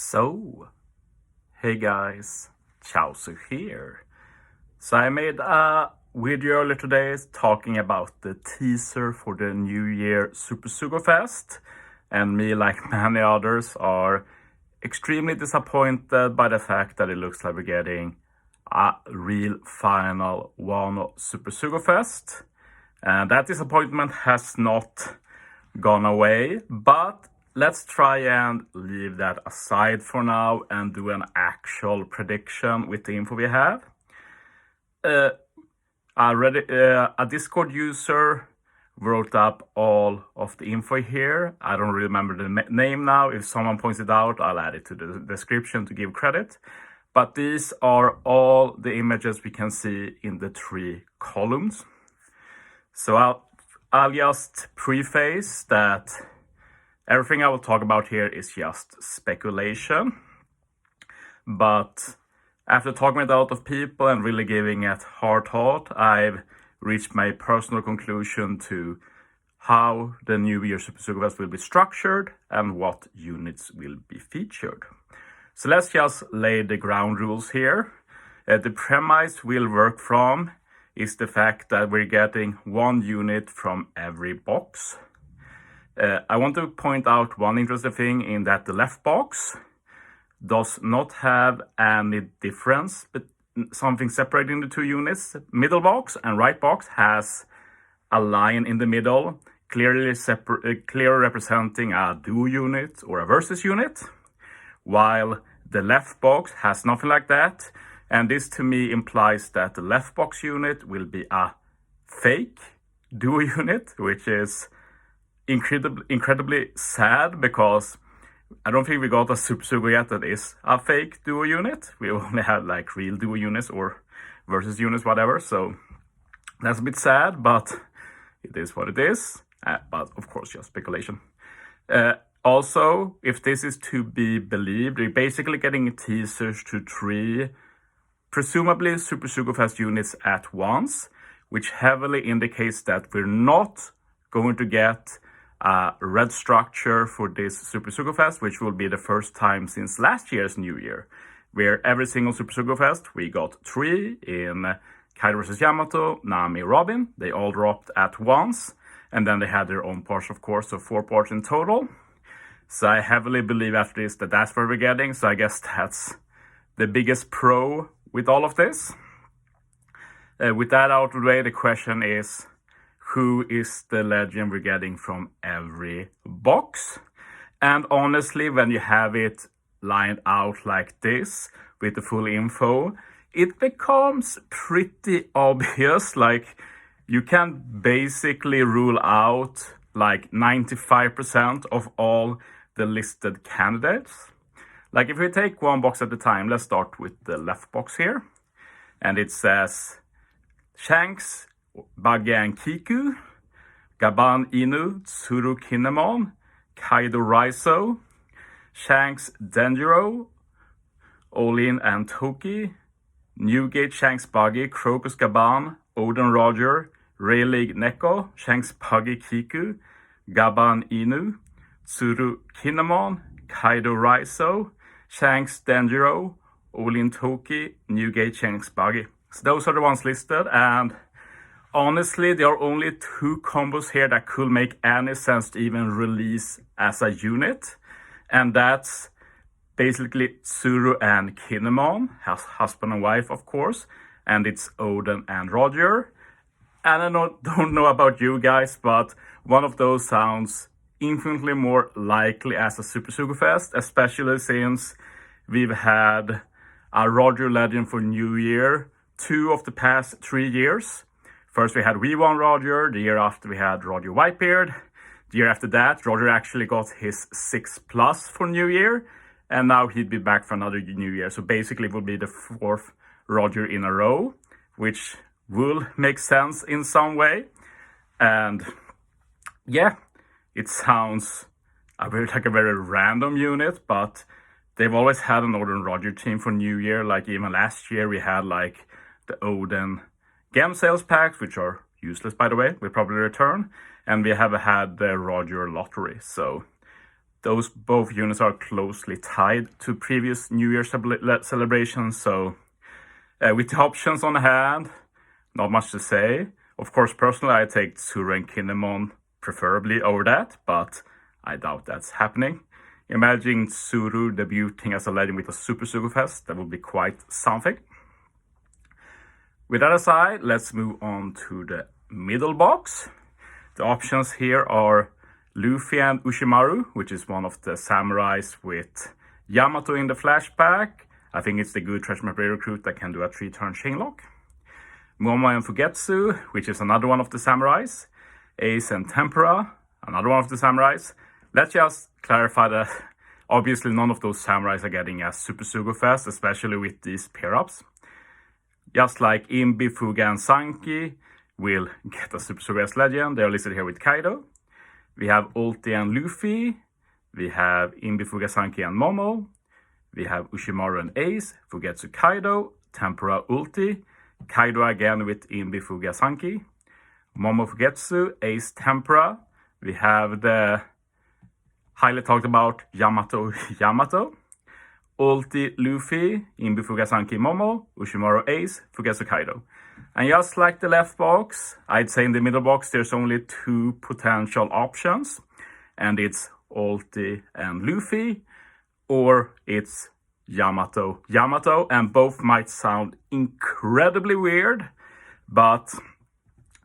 So, hey guys, Chauzu here. So I made a video earlier today talking about the teaser for the new Year Super Sugo-Fest, and me, like many others, are extremely disappointed by the fact that it looks like we're getting a real final one Super Sugo-Fest. And that disappointment has not gone away, but let's try and leave that aside for now and do an actual prediction with the info we have. A Discord user wrote up all of the info here. I don't remember the name now. If someone points it out, I'll add it to the description to give credit. But these are all the images we can see in the 3 columns. So I'll just preface that everything I will talk about here is just speculation. But after talking with a lot of people and really giving it hard thought, I've reached my personal conclusion to how the new Year Super Sugo-Fest will be structured and what units will be featured. So let's just lay the ground rules here. The premise we'll work from is the fact that we're getting 1 unit from every box. I want to point out one interesting thing in that the left box does not have any difference, but something separating the 2 units. Middle box and right box has a line in the middle, clearly representing a duo unit or a versus unit, while the left box has nothing like that. And this to me implies that the left box unit will be a fake duo unit, which is incredibly sad because I don't think we got a Super Sugo yet that is a fake duo unit. We only had like real duo units or versus units, whatever. So that's a bit sad, but it is what it is. But of course, just speculation. Also, if this is to be believed, we're basically getting teasers to 3 presumably Super Sugo-Fest units at once, which heavily indicates that we're not going to get a red structure for this Super Sugo-Fest, which will be the first time since last year's New Year, where every single Super Sugo-Fest we got 3 in Kaido vs. Yamato, Nami, Robin. They all dropped at once, and then they had their own parts, of course, so 4 parts in total. So I heavily believe after this that that's what we're getting, so I guess that's the biggest pro with all of this. With that out of the way, the question is, who is the legend we're getting from every box? And honestly, when you have it lined out like this with the full info, it becomes pretty obvious. Like, you can basically rule out like 95% of all the listed candidates. Like, if we take 1 box at a time, let's start with the left box here. And it says Shanks, Buggy and Kiku, Gaban Inu, Tsuru Kinemon, Kaido Raizo, Shanks Denjiro, Olin and Toki, Newgate Shanks Buggy, Crocus Gaban, Odin Roger, Rayleigh Neko, Shanks Buggy Kiku, Gaban Inu, Tsuru Kinemon, Kaido Raizo, Shanks Denjiro, Olin Toki, Newgate Shanks Buggy. So those are the ones listed, and honestly, there are only 2 combos here that could make any sense to even release as a unit. And that's basically Tsuru and Kinemon, husband and wife, of course. And it's Odin and Roger. And I don't know about you guys, but one of those sounds infinitely more likely as a Super Sugo-Fest, especially since we've had a Roger legend for New Year 2 of the past 3 years. First we had V1 Roger, the year after we had Roger Whitebeard. The year after that, Roger actually got his 6+ for New Year, and now he'd be back for another New Year. So basically it will be the 4th Roger in a row, which will make sense in some way. And yeah, it sounds like a very random unit, but they've always had an Odin Roger team for New Year. Like even last year we had like the Odin Gem sales packs, which are useless by the way, will probably return. And we have had the Roger lottery. So Those both units are closely tied to previous New Year celebrations, so with the options on hand, not much to say. Of course, personally, I take Tsuru and Kinemon preferably over that, but I doubt that's happening. Imagine Tsuru debuting as a legend with a Super Sugo-Fest, that would be quite something. With that aside, let's move on to the middle box. The options here are Luffy and Uchimaru, which is one of the samurais with Yamato in the flashback. I think it's the good treasure map recruit that can do a 3-turn chain lock. Momo and Fugetsu, which is another one of the samurais. Ace and Tempura, another one of the samurais. Let's just clarify that obviously none of those samurais are getting a Super Sugo-Fest, especially with these pair-ups. Just like Imbi, Fuga, and Sanki will get a Super Sugo-Fest legend. They are listed here with Kaido. We have Ulti and Luffy. We have Imbi, Fuga, Sanki, and Momo. We have Uchimaru and Ace, Fugetsu, Kaido, Tempura, Ulti, Kaido again with Imbi, Fuga, Sanki, Momo, Fugetsu, Ace, Tempura. We have the highly talked about Yamato, Ulti, Luffy, Imbi, Fuga, Sanki, Momo, Uchimaru, Ace, Fugetsu, Kaido. And just like the left box, I'd say in the middle box there's only 2 potential options, and it's Ulti and Luffy, or it's Yamato, and both might sound incredibly weird, but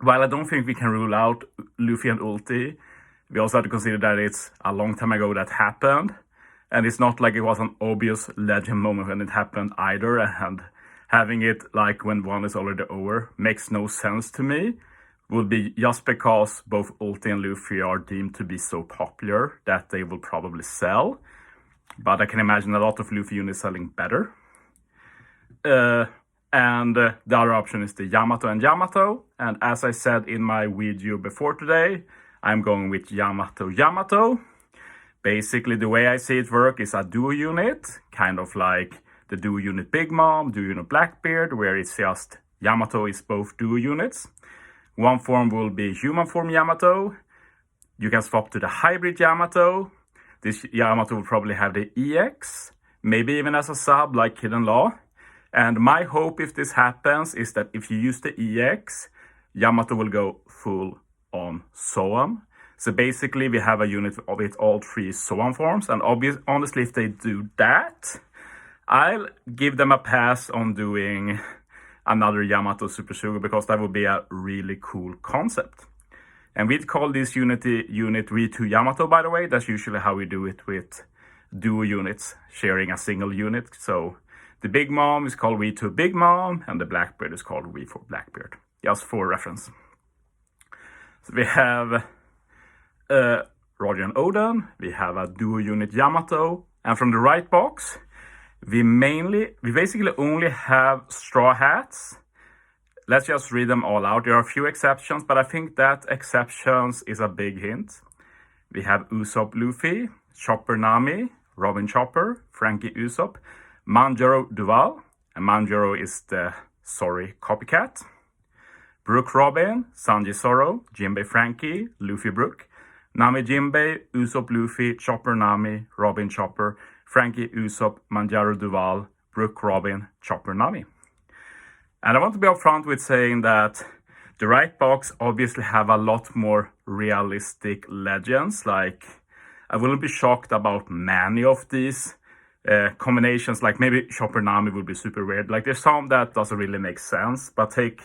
while I don't think we can rule out Luffy and Ulti, we also have to consider that it's a long time ago that happened, and it's not like it was an obvious legend moment when it happened either, and having it like when one is already over makes no sense to me. Would be just because both Ulti and Luffy are deemed to be so popular that they will probably sell. But I can imagine a lot of Luffy units selling better. And the other option is the Yamato and Yamato. And as I said in my video before today, I'm going with Yamato. Basically, the way I see it work is a duo unit, kind of like the duo unit Big Mom, duo unit Blackbeard, where it's just Yamato is both duo units. One form will be human form Yamato. You can swap to the hybrid Yamato. This Yamato will probably have the EX, maybe even as a sub like Hidden Law. And my hope if this happens is that if you use the EX, Yamato will go full on Zoan. So basically we have a unit with all 3 Zoan forms, and honestly if they do that, I'll give them a pass on doing another Yamato Super Sugo, because that would be a really cool concept. And we'd call this unit V2 Yamato, by the way. That's usually how we do it with duo units sharing a single unit. So the Big Mom is called V2 Big Mom, and the Blackbeard is called V4 Blackbeard. Just for reference. So we have Roger and Oden. We have a duo unit Yamato. And from the right box, we basically only have Straw Hats. Let's just read them all out. There are a few exceptions, but I think that exceptions is a big hint. We have Usopp Luffy, Chopper Nami, Robin Chopper, Frankie Usopp, Manjaro Duval, and Manjaro is the sorry copycat. Brook Robin, Sanji Zoro, Jinbei Frankie, Luffy Brook, Nami Jinbei, Usopp Luffy, Chopper Nami, Robin Chopper, Frankie Usopp, Manjaro Duval, Brook Robin, Chopper Nami. And I want to be upfront with saying that the right box obviously have a lot more realistic legends. Like, I wouldn't be shocked about many of these combinations. Like maybe Chopper Nami would be super weird. Like there's some that doesn't really make sense. But take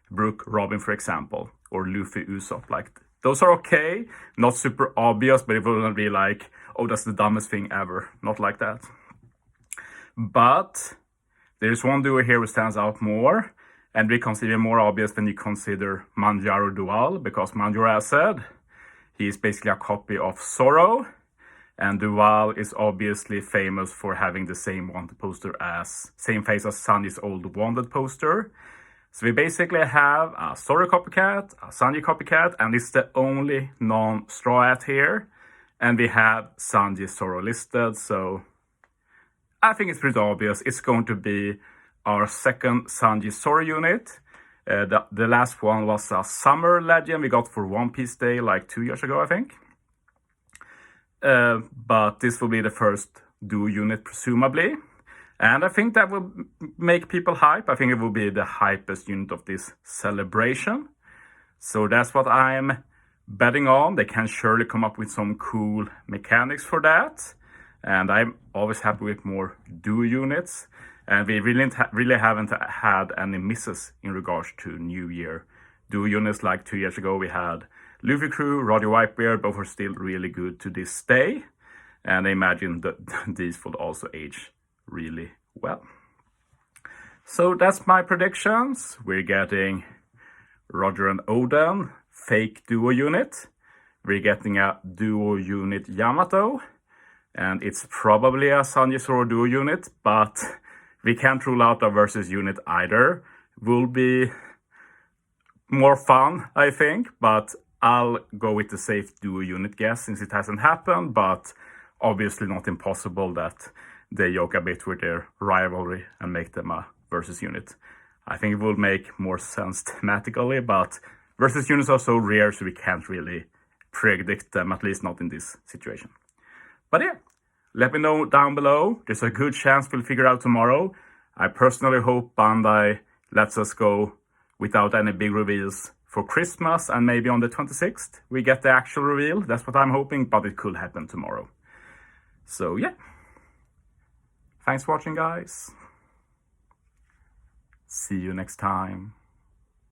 Brook Robin, for example, or Luffy Usopp. Like those are okay, not super obvious, but it wouldn't be like, oh, that's the dumbest thing ever. Not like that. But there's one duo here who stands out more, and becomes even more obvious when you consider Manjaro Duval, because Manjaro, as said, he is basically a copy of Zoro, and Duval is obviously famous for having the same wanted poster same face as Sanji's old wanted poster. So we basically have a Zoro copycat, a Sanji copycat, and it's the only non-Straw Hat here. And we have Sanji Zoro listed, so I think it's pretty obvious. It's going to be our second Sanji Zoro unit. The last one was a summer legend we got for One Piece Day like 2 years ago, I think. but this will be the first duo unit presumably. And I think that will make people hype. I think it will be the hypest unit of this celebration. So that's what I'm betting on. They can surely come up with some cool mechanics for that. And I'm always happy with more duo units. And we really haven't had any misses in regards to New Year duo units. Like 2 years ago, we had Luffy Crew, Roddy Whitebeard. Both are still really good to this day. And I imagine that these will also age really well. So that's my predictions. We're getting Roger and Oden, fake duo unit. We're getting a duo unit Yamato. And it's probably a Sanji Zoro duo unit, but we can't rule out a versus unit either. Will be more fun, I think, but I'll go with the safe duo unit guess since it hasn't happened, but obviously not impossible that they joke a bit with their rivalry and make them a versus unit. I think it will make more sense thematically, but versus units are so rare, so we can't really predict them, at least not in this situation. But yeah, let me know down below. There's a good chance we'll figure out tomorrow. I personally hope Bandai lets us go without any big reveals for Christmas, and maybe on the 26th we get the actual reveal. That's what I'm hoping, but it could happen tomorrow. So yeah. Thanks for watching, guys. See you next time.